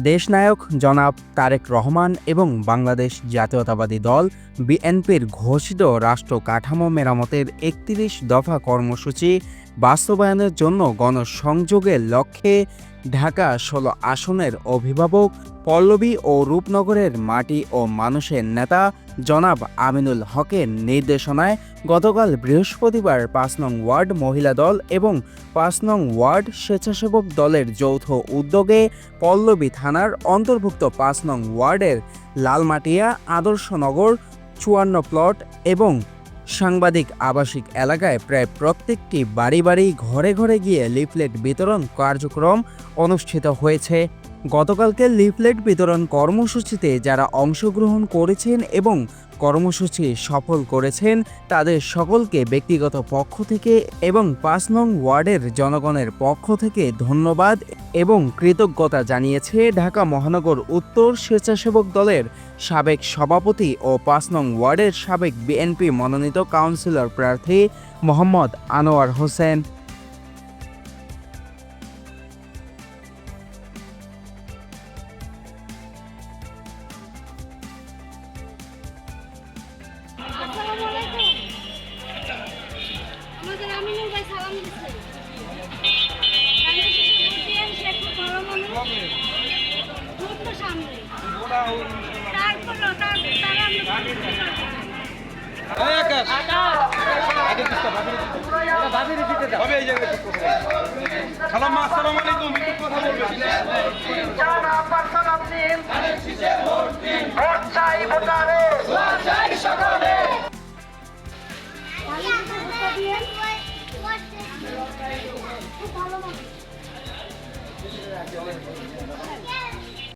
দেশনায়ক জনাব তারেক রহমান এবং বাংলাদেশ জাতীয়তাবাদী দল বিএনপির ঘোষিত রাষ্ট্র কাঠামো মেরামতের ৩১ দফা কর্মসূচি বাস্তবায়নের জন্য গণসংযোগের লক্ষ্যে ঢাকা ১৬ আসনের অভিভাবক পল্লবী ও রূপনগরের মাটি ও মানুষের নেতা জনাব আমিনুল হকের নির্দেশনায় গতকাল বৃহস্পতিবার ৫ নং ওয়ার্ড মহিলা দল এবং ৫ নং ওয়ার্ড স্বেচ্ছাসেবক দলের যৌথ উদ্যোগে পল্লবী থানার অন্তর্ভুক্ত ৫ নং ওয়ার্ডের লালমাটিয়া আদর্শনগর ৫৪ প্লট এবং সাংবাদিক আবাসিক এলাকায় প্রায় প্রত্যেকটি বাড়ি বাড়ি ঘরে ঘরে গিয়ে লিফলেট বিতরণ কার্যক্রম অনুষ্ঠিত হয়েছে। গতকালকে লিফলেট বিতরণ কর্মসূচিতে যারা অংশগ্রহণ করেছেন এবং কর্মসূচি সফল করেছেন তাদের সকলকে ব্যক্তিগত পক্ষ থেকে এবং ৫ নং ওয়ার্ডের জনগণের পক্ষ থেকে ধন্যবাদ এবং কৃতজ্ঞতা জানিয়েছে ঢাকা মহানগর উত্তর স্বেচ্ছাসেবক দলের সাবেক সভাপতি ও ৫ নং ওয়ার্ডের সাবেক বিএনপি মনোনীত কাউন্সিলর প্রার্থী মোহাম্মদ আনোয়ার হোসেন। আসসালামু আলাইকুম। আমাদের আমিনুল ভাই সালাম দিচ্ছে। সে খুব ভালো মানুষ। খুব তো সামনে। তারপরও তারা আসসালামু আলাইকুম।